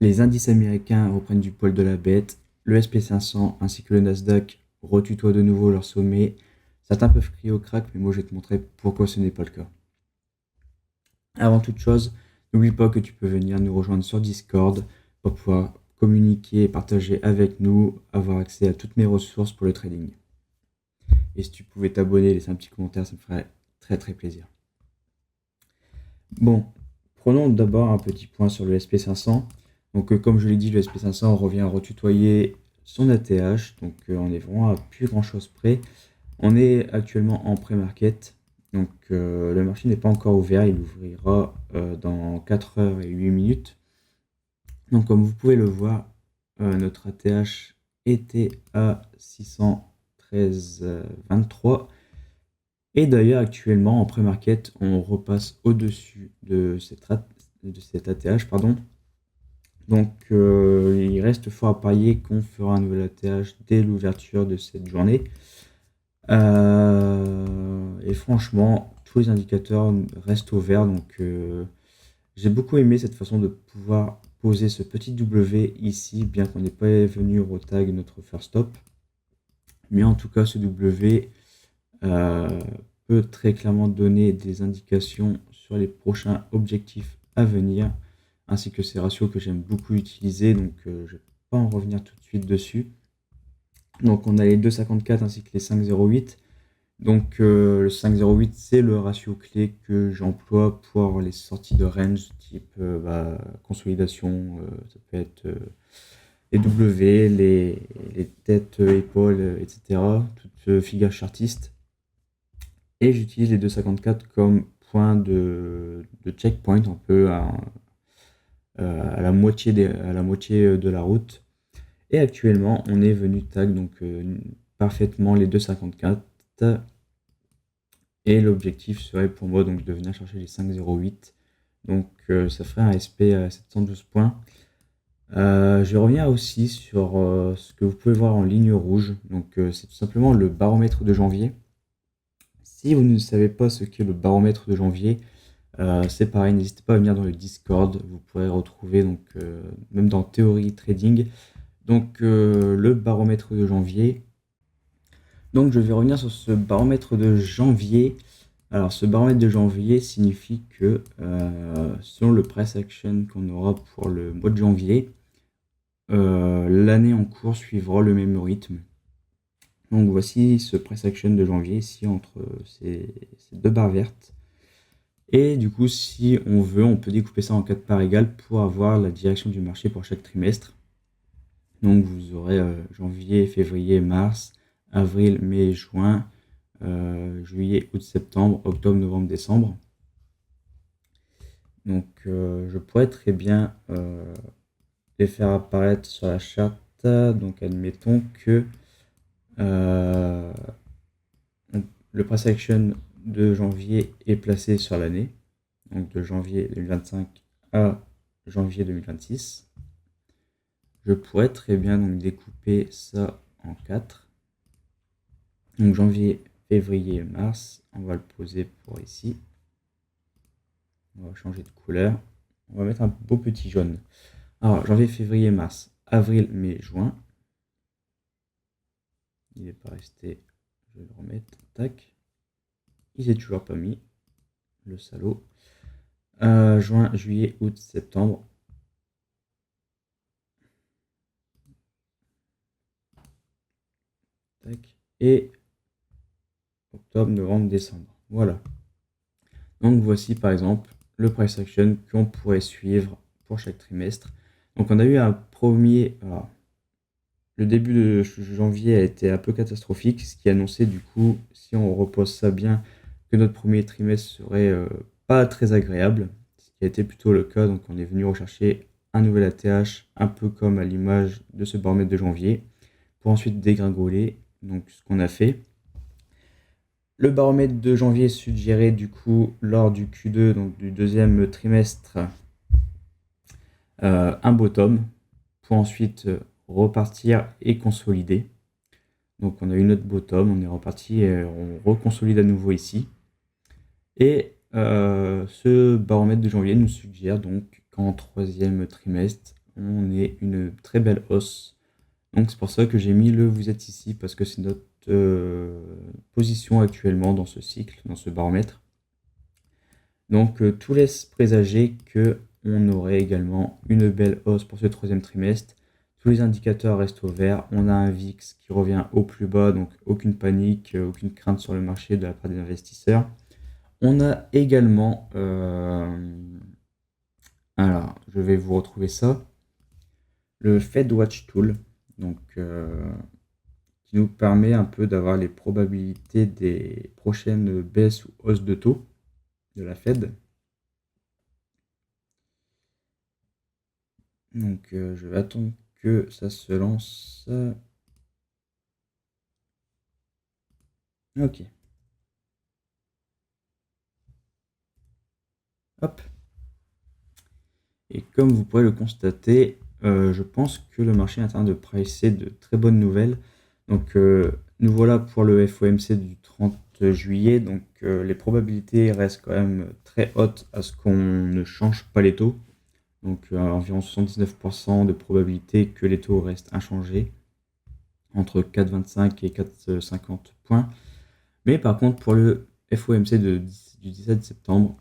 Les indices américains reprennent du poil de la bête, le SP500 ainsi que le Nasdaq retutoient de nouveau leur sommet. Certains peuvent crier au crack, mais moi je vais te montrer pourquoi ce n'est pas le cas. Avant toute chose, n'oublie pas que tu peux venir nous rejoindre sur Discord pour pouvoir communiquer et partager avec nous, avoir accès à toutes mes ressources pour le trading. Et si tu pouvais t'abonner et laisser un petit commentaire, ça me ferait très très plaisir. Bon, prenons d'abord un petit point sur le SP500. Donc, comme je l'ai dit, le SP500 revient à retutoyer son ATH. Donc, on est vraiment à plus grand chose près. On est actuellement en pré-market. Donc, le marché n'est pas encore ouvert. Il ouvrira dans 4 heures et 8 minutes. Donc, comme vous pouvez le voir, notre ATH était à 613,23. Et d'ailleurs, actuellement, en pré-market, on repasse au-dessus de cet ATH, pardon. Donc, il reste fort à parier qu'on fera un nouvel ATH dès l'ouverture de cette journée. Et franchement, tous les indicateurs restent au vert. Donc, j'ai beaucoup aimé cette façon de pouvoir poser ce petit W ici, bien qu'on n'ait pas venu retag notre first stop. Mais en tout cas, ce W peut très clairement donner des indications sur les prochains objectifs à venir, ainsi que ces ratios que j'aime beaucoup utiliser, donc je ne vais pas en revenir tout de suite dessus. Donc on a les 2,54 ainsi que les 5,08. Donc le 5,08 c'est le ratio clé que j'emploie pour les sorties de range type consolidation, ça peut être les W, les têtes, épaules, etc. Toute figure chartiste. Et j'utilise les 2,54 comme point de checkpoint, un peu à la moitié de la route. Et actuellement, on est venu tag donc parfaitement les 2,54. Et l'objectif serait pour moi donc de venir chercher les 5,08. Donc ça ferait un SP à 712 points. Je vais revenir aussi sur ce que vous pouvez voir en ligne rouge. Donc c'est tout simplement le baromètre de janvier. Si vous ne savez pas ce qu'est le baromètre de janvier, c'est pareil, n'hésitez pas à venir dans le Discord, vous pourrez retrouver donc même dans Théorie Trading, donc le baromètre de janvier. Donc je vais revenir sur ce baromètre de janvier. Alors ce baromètre de janvier signifie que selon le price action qu'on aura pour le mois de janvier, l'année en cours suivra le même rythme. Donc voici ce price action de janvier ici entre ces deux barres vertes. Et du coup, si on veut, on peut découper ça en 4 parts égales pour avoir la direction du marché pour chaque trimestre. Donc vous aurez janvier, février, mars, avril, mai, juin, juillet, août, septembre, octobre, novembre, décembre. Donc je pourrais très bien les faire apparaître sur la charte. Donc admettons que le price action de janvier est placé sur l'année, donc de janvier 2025 à janvier 2026. Je pourrais très bien donc découper ça en 4. Donc janvier, février, mars. On va le poser pour ici. On va changer de couleur. On va mettre un beau petit jaune. Alors janvier, février, mars, avril, mai, juin. Il n'est pas resté. Je vais le remettre. Tac. Il s'est toujours pas mis. Le salaud. Juin, juillet, août, septembre. Tac. Et octobre, novembre, décembre. Voilà. Donc voici par exemple le price action qu'on pourrait suivre pour chaque trimestre. Donc on a eu un premier... Alors, le début de janvier a été un peu catastrophique, ce qui annonçait du coup, si on repose ça bien, que notre premier trimestre serait pas très agréable, ce qui a été plutôt le cas. Donc on est venu rechercher un nouvel ATH, un peu comme à l'image de ce baromètre de janvier, pour ensuite dégringoler, donc ce qu'on a fait. Le baromètre de janvier suggérait du coup lors du Q2, donc du deuxième trimestre, un bottom pour ensuite repartir et consolider. Donc on a eu notre bottom, on est reparti et on reconsolide à nouveau ici. Et ce baromètre de janvier nous suggère donc qu'en troisième trimestre, on est une très belle hausse. Donc c'est pour ça que j'ai mis le vous êtes ici, parce que c'est notre position actuellement dans ce cycle, dans ce baromètre. Donc tout laisse présager que on aurait également une belle hausse pour ce troisième trimestre. Tous les indicateurs restent au vert. On a un VIX qui revient au plus bas, donc aucune panique, aucune crainte sur le marché de la part des investisseurs. On a également, alors je vais vous retrouver ça, le Fed Watch Tool, donc qui nous permet un peu d'avoir les probabilités des prochaines baisses ou hausses de taux de la Fed. Donc je vais attendre que ça se lance. Ok, hop. Et comme vous pouvez le constater, je pense que le marché est en train de pricer de très bonnes nouvelles. Donc nous voilà pour le FOMC du 30 juillet. Donc les probabilités restent quand même très hautes à ce qu'on ne change pas les taux. Donc environ 79% de probabilité que les taux restent inchangés, entre 4,25 et 4,50 points. Mais par contre, pour le FOMC du 17 septembre,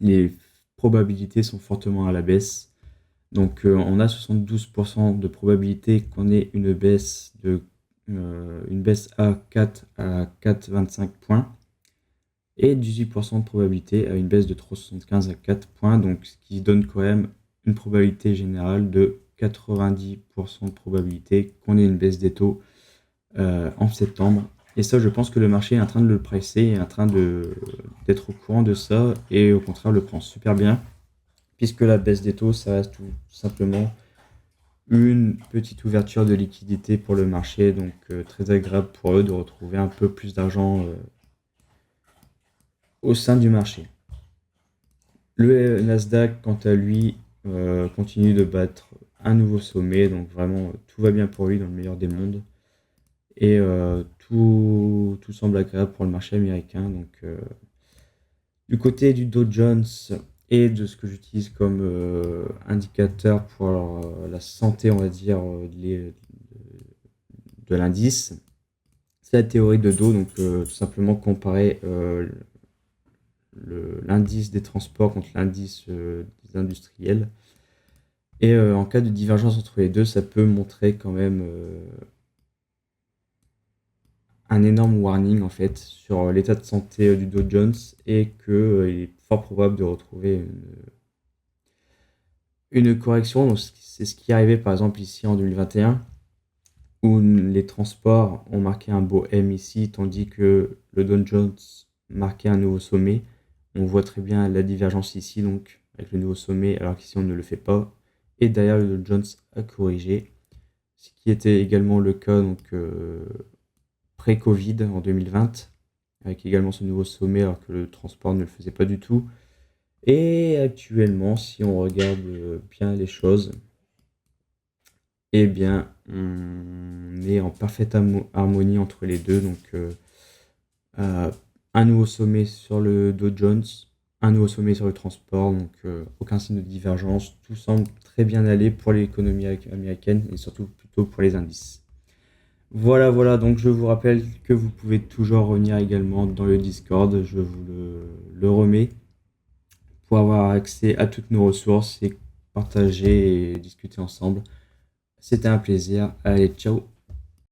les probabilités sont fortement à la baisse. Donc on a 72% de probabilité qu'on ait une baisse à 4 à 4,25 points et 18% de probabilité à une baisse de 3,75 à 4 points, donc ce qui donne quand même une probabilité générale de 90% de probabilité qu'on ait une baisse des taux en septembre. Et ça, je pense que le marché est en train de le pricer, est en train d'être au courant de ça, et au contraire le prend super bien, puisque la baisse des taux, ça reste tout simplement une petite ouverture de liquidité pour le marché, donc très agréable pour eux de retrouver un peu plus d'argent au sein du marché. Le Nasdaq, quant à lui, continue de battre un nouveau sommet, donc vraiment tout va bien pour lui dans le meilleur des mondes. Et tout semble agréable pour le marché américain. Donc, du côté du Dow Jones et de ce que j'utilise comme indicateur pour la santé, on va dire, de l'indice, c'est la théorie de Dow. Donc, tout simplement comparer l'indice des transports contre l'indice des industriels. Et en cas de divergence entre les deux, ça peut montrer quand même un énorme warning en fait sur l'état de santé du Dow Jones, et qu'il est fort probable de retrouver une correction. Donc, c'est ce qui est arrivé par exemple ici en 2021, où les transports ont marqué un beau M ici, tandis que le Dow Jones marquait un nouveau sommet. On voit très bien la divergence ici, donc avec le nouveau sommet, alors qu'ici on ne le fait pas. Et derrière, le Dow Jones a corrigé, ce qui était également le cas donc pré-Covid en 2020, avec également ce nouveau sommet alors que le transport ne le faisait pas du tout. Et actuellement, si on regarde bien les choses, eh bien, on est en parfaite harmonie entre les deux. Donc, un nouveau sommet sur le Dow Jones, un nouveau sommet sur le transport, donc aucun signe de divergence. Tout semble très bien aller pour l'économie américaine et surtout plutôt pour les indices. Voilà, voilà, donc je vous rappelle que vous pouvez toujours revenir également dans le Discord, je vous le remets, pour avoir accès à toutes nos ressources et partager et discuter ensemble. C'était un plaisir. Allez, ciao!